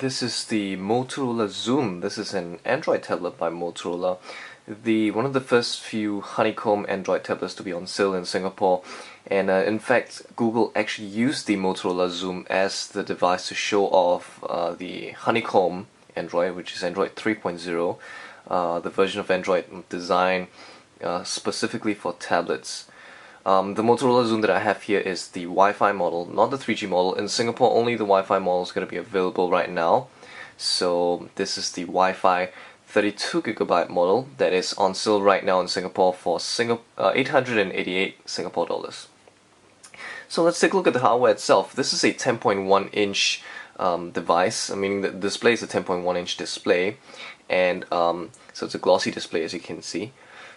This is the Motorola Xoom. This is an Android tablet by Motorola. One of the first few Honeycomb Android tablets to be on sale in Singapore, and in fact Google actually used the Motorola Xoom as the device to show off the Honeycomb Android, which is Android 3.0, the version of Android designed specifically for tablets. The Motorola Xoom that I have here is the Wi-Fi model, not the 3G model. In Singapore, only the Wi-Fi model is going to be available right now. So this is the Wi-Fi 32GB model that is on sale right now in Singapore for 888 Singapore dollars. So let's take a look at the hardware itself. This is a 10.1 inch device. I mean, the display is a 10.1 inch display, and so it's a glossy display, as you can see.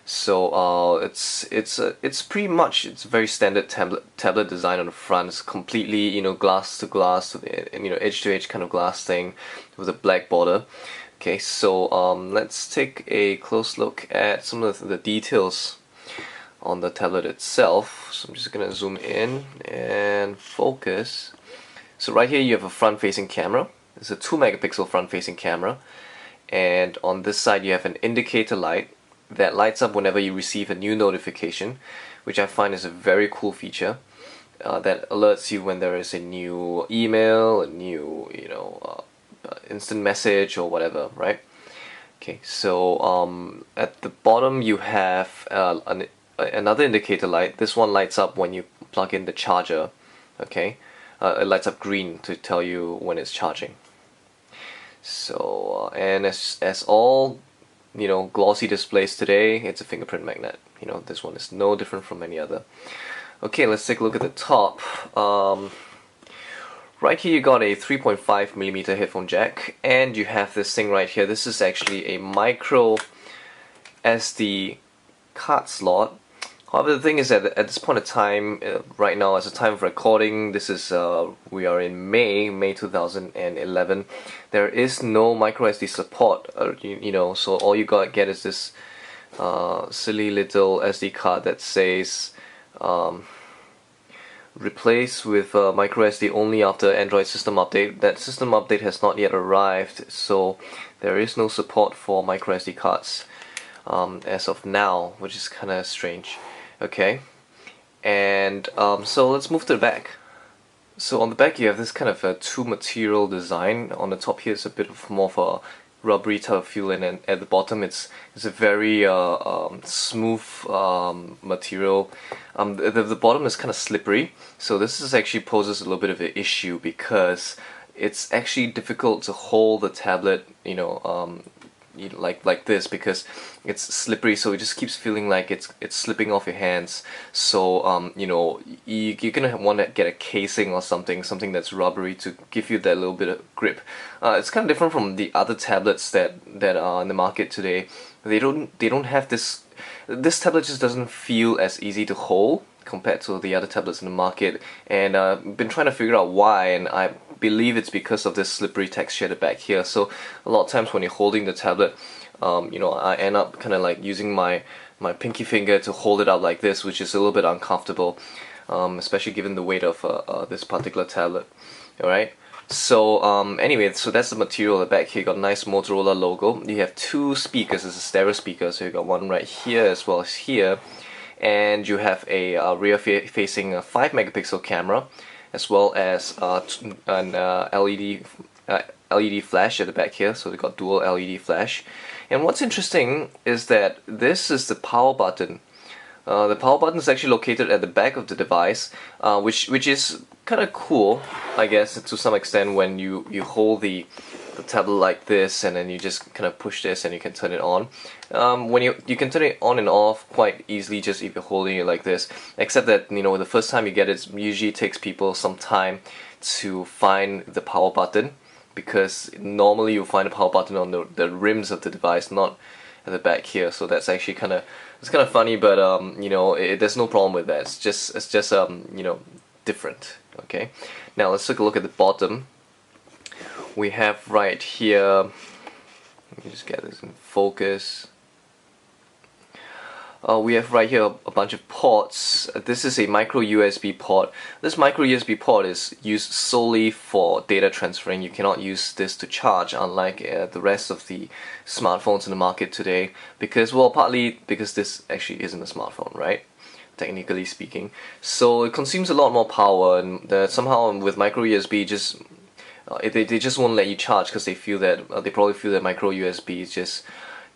So it's pretty much, it's a very standard tablet design on the front. It's completely, glass to glass, edge to edge kind of glass thing with a black border. Okay, so let's take a close look at some of the details on the tablet itself. So I'm just gonna zoom in and focus. So right here you have a front-facing camera. It's a 2-megapixel front-facing camera, and on this side you have an indicator light that lights up whenever you receive a new notification, which I find is a very cool feature that alerts you when there is a new email, a new instant message or whatever, right? Okay, so at the bottom you have another indicator light. This one lights up when you plug in the charger. Okay, it lights up green to tell you when it's charging. So and as all glossy displays today, it's a fingerprint magnet. This one is no different from any other. Okay, let's take a look at the top. Right here you got a 3.5mm headphone jack, and you have this thing right here. This is actually a micro SD card slot. However, the thing is that at this point in time, right now, as a time of recording, this is we are in May 2011. There is no micro SD support, so all you get is this silly little SD card that says replace with micro SD only after Android system update. That system update has not yet arrived, so there is no support for micro SD cards as of now, which is kind of strange. Okay, and so let's move to the back. So on the back you have this kind of a two material design. On the top here is a bit of more of a rubbery type of feel, and then at the bottom it's a very smooth material. The bottom is kind of slippery, so this is actually poses a little bit of an issue because it's actually difficult to hold the tablet like this, because it's slippery, so it just keeps feeling like it's slipping off your hands. So you're gonna want to get a casing or something that's rubbery to give you that little bit of grip. It's kind of different from the other tablets that are in the market today. They don't have this. This tablet just doesn't feel as easy to hold compared to the other tablets in the market, and I've been trying to figure out why, and I believe it's because of this slippery texture at the back here. So a lot of times when you're holding the tablet, I end up kind of like using my pinky finger to hold it up like this, which is a little bit uncomfortable, especially given the weight of this particular tablet. Alright, so anyway, so that's the material at the back here. You got a nice Motorola logo. You have two speakers. It's a stereo speaker, so you got one right here as well as here, and you have a rear-facing 5-megapixel camera, as well as an LED flash at the back here. So we got dual LED flash. And what's interesting is that this is the power button. The power button is actually located at the back of the device, which is kind of cool, I guess, to some extent, when you hold the tablet like this, and then you just kind of push this and you can turn it on. When you can turn it on and off quite easily just if you're holding it like this, except that the first time you get it usually takes people some time to find the power button, because normally you'll find the power button on the rims of the device, not at the back here. So that's actually kind of funny, but there's no problem with that. It's just different. Okay, now let's take a look at the bottom. We have right here, let me just get this in focus. we have right here a bunch of ports. This is a micro USB port. This micro USB port is used solely for data transferring. You cannot use this to charge, unlike the rest of the smartphones in the market today, because, well, partly because this actually isn't a smartphone, right? Technically speaking. So it consumes a lot more power, and somehow with micro USB just they just won't let you charge because they feel that they probably feel that micro USB is just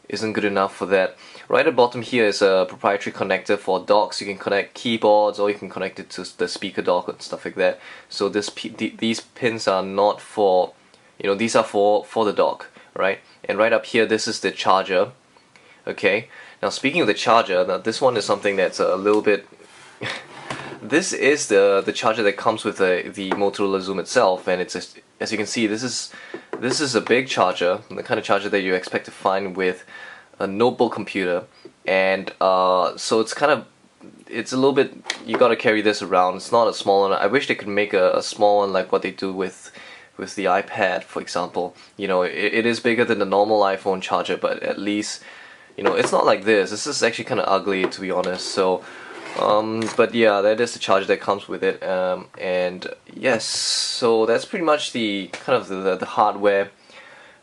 isn't good enough for that. Right at the bottom here is a proprietary connector for docks. You can connect keyboards, or you can connect it to the speaker dock and stuff like that. So these pins are not for, these are for the dock, right? And right up here, this is the charger. Okay. Now speaking of the charger, now this one is something that's a little bit. This is the charger that comes with the Motorola Xoom itself, and it's as you can see, this is a big charger, the kind of charger that you expect to find with a notebook computer, and so it's a little bit, you gotta carry this around. It's not a small one. I wish they could make a small one like what they do with the iPad, for example. It is bigger than the normal iPhone charger, but at least, it's not like this. This is actually kind of ugly, to be honest. So but yeah, that is the charger that comes with it, and yes, so that's pretty much the kind of the hardware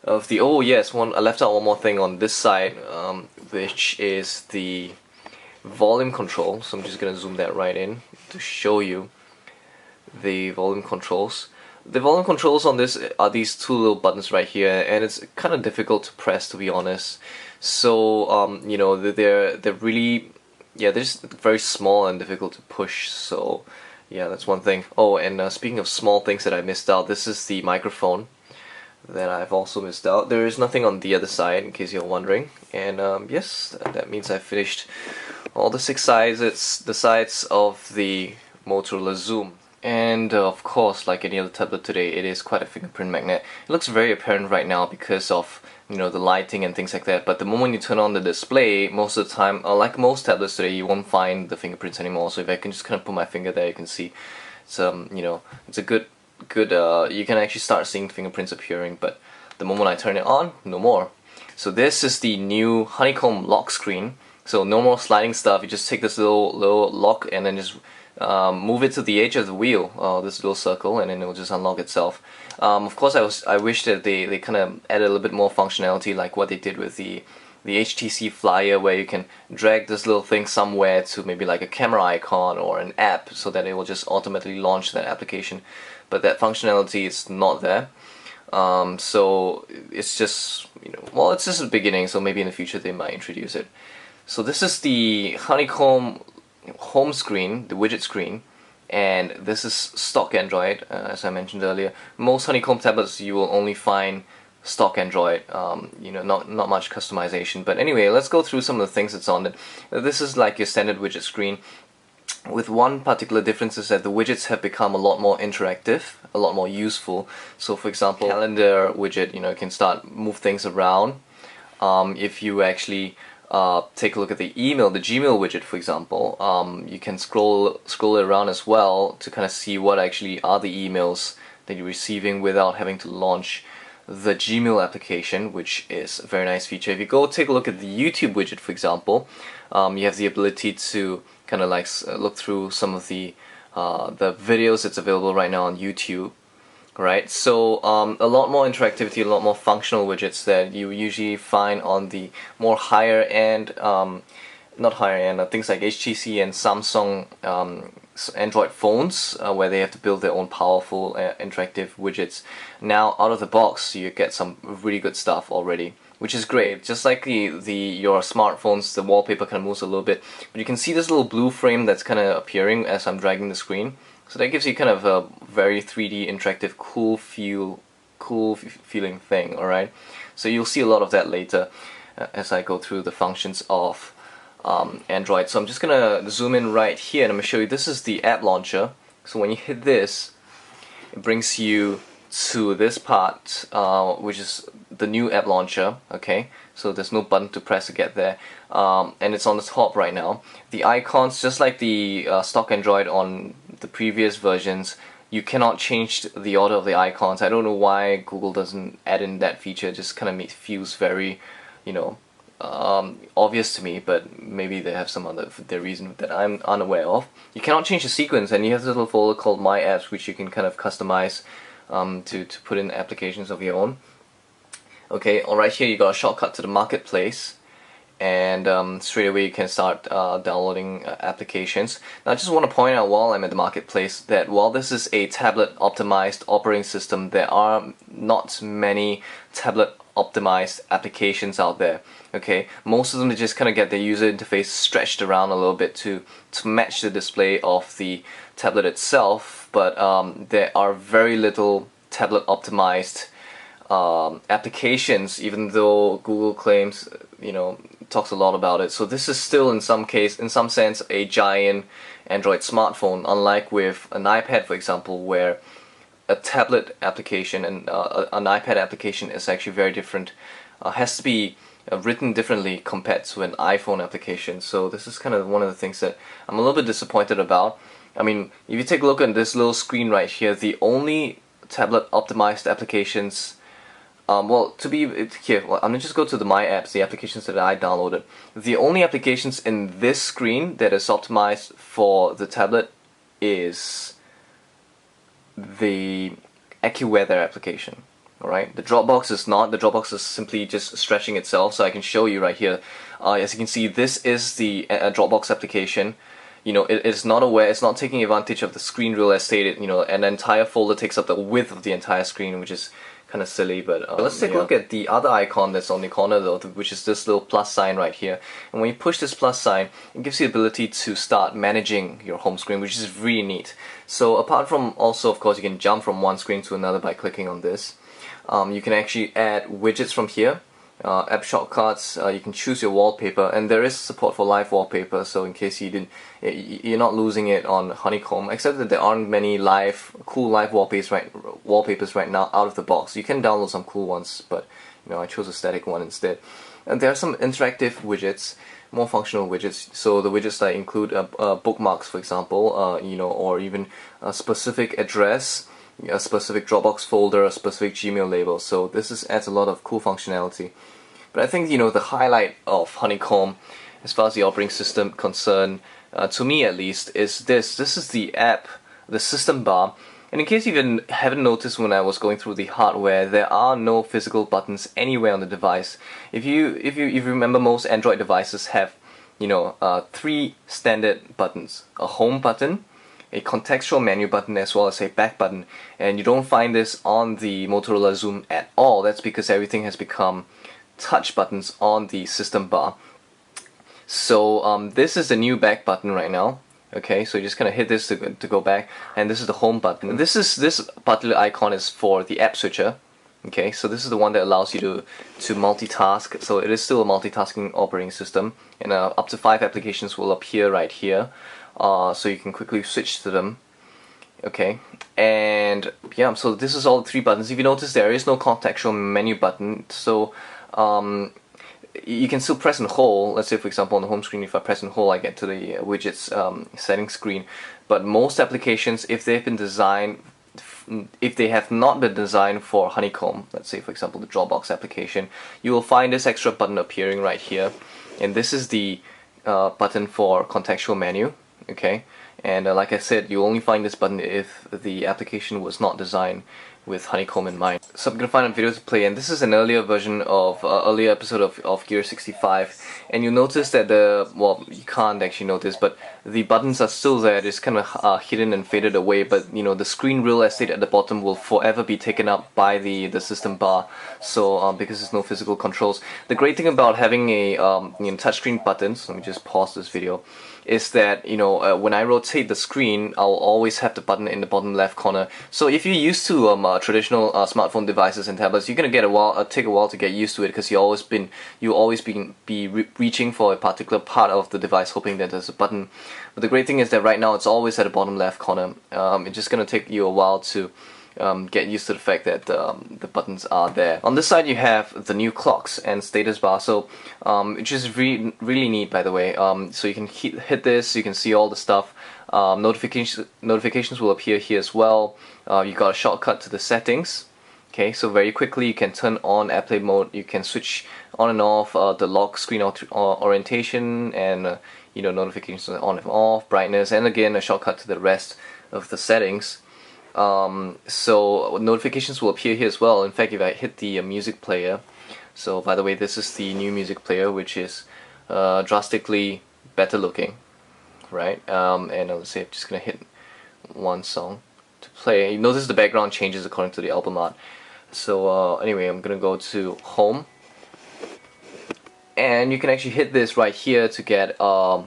of the. Oh yes, I left out one more thing on this side, which is the volume control. So I'm just gonna zoom that right in to show you the volume controls. The volume controls on this are these two little buttons right here, and it's kind of difficult to press, to be honest. So they're really, yeah, they're just very small and difficult to push, so yeah, that's one thing. Oh, and speaking of small things that I missed out, this is the microphone that I've also missed out. There is nothing on the other side, in case you're wondering. And yes, that means I've finished all the 6 sides. It's the sides of the Motorola Xoom. And of course, like any other tablet today, it is quite a fingerprint magnet. It looks very apparent right now because of the lighting and things like that, but the moment you turn on the display, most of the time, like most tablets today, you won't find the fingerprints anymore. So if I can just kind of put my finger there, you can see it's it's a good you can actually start seeing fingerprints appearing, but the moment I turn it on, no more. So this is the new Honeycomb lock screen. So no more sliding stuff. You just take this little lock and then just move it to the edge of the wheel, this little circle, and then it will just unlock itself. Of course, I wish that they kind of added a little bit more functionality, like what they did with the HTC Flyer, where you can drag this little thing somewhere to maybe like a camera icon or an app, so that it will just automatically launch that application. But that functionality is not there. So it's just, well, it's just the beginning, so maybe in the future they might introduce it. So this is the Honeycomb home screen, the widget screen, and this is stock Android, as I mentioned earlier. Most Honeycomb tablets you will only find stock Android, not much customization. But anyway, let's go through some of the things that's on it. This is like your standard widget screen, with one particular difference is that the widgets have become a lot more interactive, a lot more useful. So for example, calendar widget, you can start move things around. If you actually take a look at the Gmail widget, for example, you can scroll it around as well to kind of see what actually are the emails that you're receiving without having to launch the Gmail application, which is a very nice feature. If you go take a look at the YouTube widget, for example, you have the ability to kind of like look through some of the videos that's available right now on YouTube. Right, so a lot more interactivity, a lot more functional widgets that you usually find on the more higher end, not higher end, things like HTC and Samsung Android phones, where they have to build their own powerful interactive widgets. Now, out of the box, you get some really good stuff already, which is great. Just like your smartphones, the wallpaper kind of moves a little bit, but you can see this little blue frame that's kind of appearing as I'm dragging the screen. So that gives you kind of a very 3D interactive, cool feeling thing, alright? So you'll see a lot of that later as I go through the functions of Android. So I'm just gonna zoom in right here and I'm gonna show you, this is the app launcher. So when you hit this, it brings you to this part, which is the new app launcher, okay? So there's no button to press to get there, and it's on the top right now. The icons, just like the stock Android on the previous versions, you cannot change the order of the icons. I don't know why Google doesn't add in that feature. It just kind of feels very, obvious to me, but maybe they have some other their reason that I'm unaware of. You cannot change the sequence, and you have this little folder called My Apps, which you can kind of customize to put in applications of your own. Okay, alright, here you got a shortcut to the marketplace, and straight away you can start downloading applications. Now I just want to point out while I'm at the marketplace that while this is a tablet optimized operating system, there are not many tablet optimized applications out there. Okay, most of them just kind of get their user interface stretched around a little bit to match the display of the tablet itself, but there are very little tablet optimized applications, even though Google claims, talks a lot about it. So this is still in some sense a giant Android smartphone, unlike with an iPad, for example, where a tablet application and an iPad application is actually very different, has to be written differently compared to an iPhone application. So this is kind of one of the things that I'm a little bit disappointed about. I mean, if you take a look at this little screen right here, the only tablet optimized applications, I'm gonna just go to the My Apps, the applications that I downloaded. The only applications in this screen that is optimized for the tablet is the AccuWeather application. Alright, the Dropbox is not. The Dropbox is simply just stretching itself, so I can show you right here. As you can see, this is the Dropbox application. It's not aware, it's not taking advantage of the screen real estate. An entire folder takes up the width of the entire screen, which is kind of silly. But let's take a look at the other icon that's on the corner though, which is this little plus sign right here. And when you push this plus sign, it gives you the ability to start managing your home screen, which is really neat. So apart from, also of course, you can jump from one screen to another by clicking on this. You can actually add widgets from here, app shortcuts. You can choose your wallpaper, and there is support for live wallpaper, so in case you're not losing it on Honeycomb, except that there aren't many cool live wallpapers right now out of the box. You can download some cool ones, but I chose a static one instead. And there are some interactive widgets, more functional widgets. So the widgets that include bookmarks, for example, or even a specific address, a specific Dropbox folder, a specific Gmail label. So this adds a lot of cool functionality. But I think the highlight of Honeycomb, as far as the operating system concerned, to me at least, is this. This is the app, the system bar. And in case you haven't noticed, when I was going through the hardware, there are no physical buttons anywhere on the device. If you remember, most Android devices have 3 standard buttons: a home button, a contextual menu button, as well as a back button. And you don't find this on the Motorola Xoom at all. That's because everything has become touch buttons on the system bar. So this is the new back button right now. Okay, so you just kind of hit this to go back, and this is the home button. And this particular icon is for the app switcher. Okay, so this is the one that allows you to multitask. So it is still a multitasking operating system, and up to 5 applications will appear right here. So you can quickly switch to them. Okay, and yeah, so this is all the 3 buttons. If you notice, there is no contextual menu button, so you can still press and hold. Let's say, for example, on the home screen, if I press and hold, I get to the widgets settings screen. But most applications, if they have not been designed for Honeycomb, let's say for example the Dropbox application, you will find this extra button appearing right here, and this is the button for contextual menu. Okay, and like I said, you only find this button if the application was not designed with Honeycomb in mind. So I'm gonna find a video to play, and this is an earlier version of earlier episode of Gear65, and you'll notice that you can't actually notice, but the buttons are still there. It's kind of hidden and faded away, but the screen real estate at the bottom will forever be taken up by the system bar. So because there's no physical controls. The great thing about having a touchscreen buttons, let me just pause this video, is that when I rotate the screen, I'll always have the button in the bottom left corner. So if you're used to traditional smartphone devices and tablets, you're gonna take a while to get used to it, because you always be reaching for a particular part of the device, hoping that there's a button. But the great thing is that right now it's always at the bottom left corner. It's just gonna take you a while to get used to the fact that the buttons are there. On this side you have the new clocks and status bar, so which is really neat, by the way. So you can hit this, you can see all the stuff. Notifications will appear here as well. You got a shortcut to the settings. Okay, so very quickly you can turn on airplane mode, you can switch on and off, the lock screen orientation, and notifications on and off, brightness, and again a shortcut to the rest of the settings. So notifications will appear here as well. In fact, if I hit the music player, so by the way, this is the new music player, which is drastically better looking, right? And let's say I'm just gonna hit one song to play. You notice the background changes according to the album art. So anyway, I'm gonna go to home, and you can actually hit this right here to get a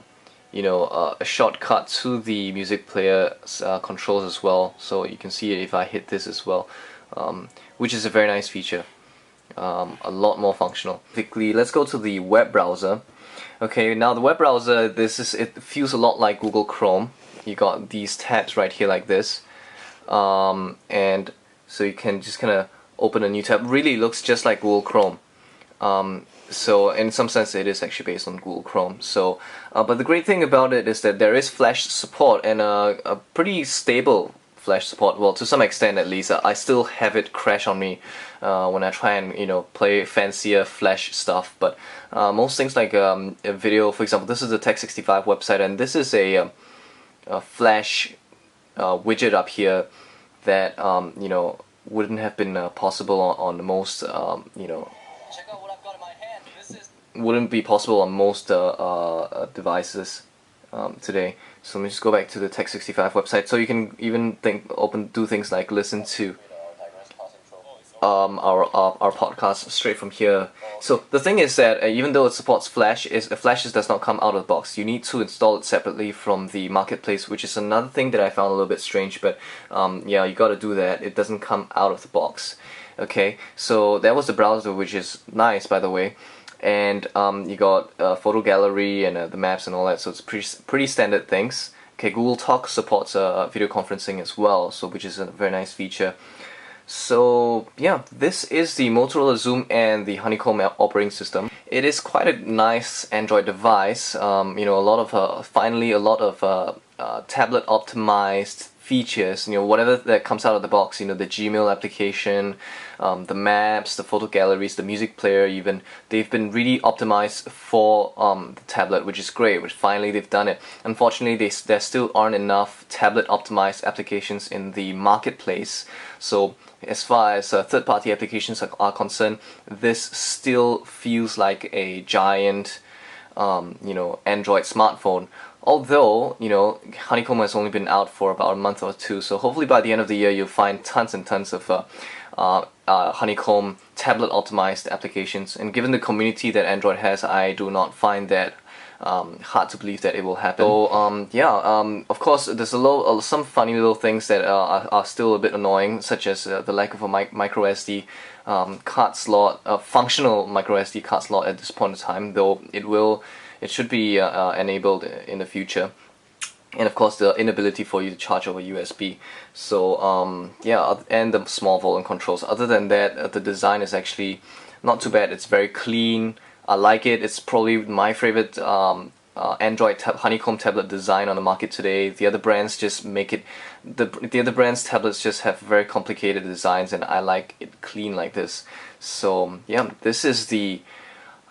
shortcut to the music player controls as well. So you can see it if I hit this as well, which is a very nice feature. A lot more functional. Quickly, let's go to the web browser. Okay, now the web browser, it feels a lot like Google Chrome. You got these tabs right here like this, and so you can just kind of open a new tab. Really looks just like Google Chrome. So in some sense it is actually based on Google Chrome. So but the great thing about it is that there is Flash support, and a pretty stable Flash support. Well, to some extent at least. I still have it crash on me when I try and play fancier Flash stuff, but most things like a video, for example, this is the Tech65 website, and this is a Flash widget up here that wouldn't have been possible on most Check out what I've got in my hand. Wouldn't be possible on most devices today. So let me just go back to the Tech65 website. So you can even do things like listen to our podcast straight from here. So the thing is that even though it supports Flash, Flash does not come out of the box. You need to install it separately from the marketplace, which is another thing that I found a little bit strange. But yeah, you got to do that. It doesn't come out of the box. Okay, so that was the browser, which is nice, by the way. And you got photo gallery and the maps and all that, so it's pretty standard things. Okay, Google Talk supports video conferencing as well, so which is a very nice feature. So yeah, this is the Motorola Xoom and the Honeycomb operating system. It is quite a nice Android device. Finally a lot of tablet optimized features, whatever that comes out of the box, the Gmail application, the maps, the photo galleries, the music player even, they've been really optimized for the tablet, which is great, which finally they've done it. Unfortunately, there still aren't enough tablet optimized applications in the marketplace, so as far as third-party applications are concerned, this still feels like a giant Android smartphone. Although, Honeycomb has only been out for about a month or two, so hopefully by the end of the year you'll find tons and tons of Honeycomb tablet optimized applications. And given the community that Android has, I do not find that hard to believe that it will happen. So of course there's some funny little things that are still a bit annoying, such as the lack of a micro SD card slot, functional micro SD card slot at this point in time, though it should be enabled in the future. And of course the inability for you to charge over USB. So yeah, and the small volume controls. Other than that, the design is actually not too bad. It's very clean. I like it. It's probably my favorite Android Honeycomb tablet design on the market today. The other brands just make it, the other brands' tablets just have very complicated designs, and I like it clean like this. So yeah, this is the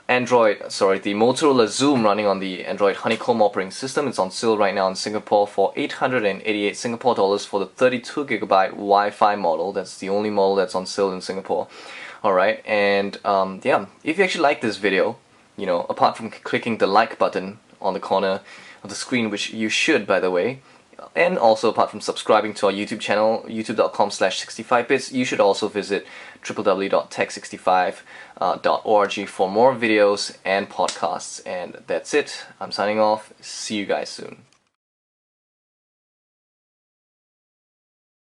Motorola Xoom running on the Android Honeycomb operating system. It's on sale right now in Singapore for 888 Singapore dollars for the 32GB Wi-Fi model. That's the only model that's on sale in Singapore. Alright, and yeah, if you actually like this video, apart from clicking the like button on the corner of the screen, which you should, by the way, and also apart from subscribing to our YouTube channel, youtube.com/65bits, you should also visit www.tech65.org for more videos and podcasts. And that's it. I'm signing off. See you guys soon.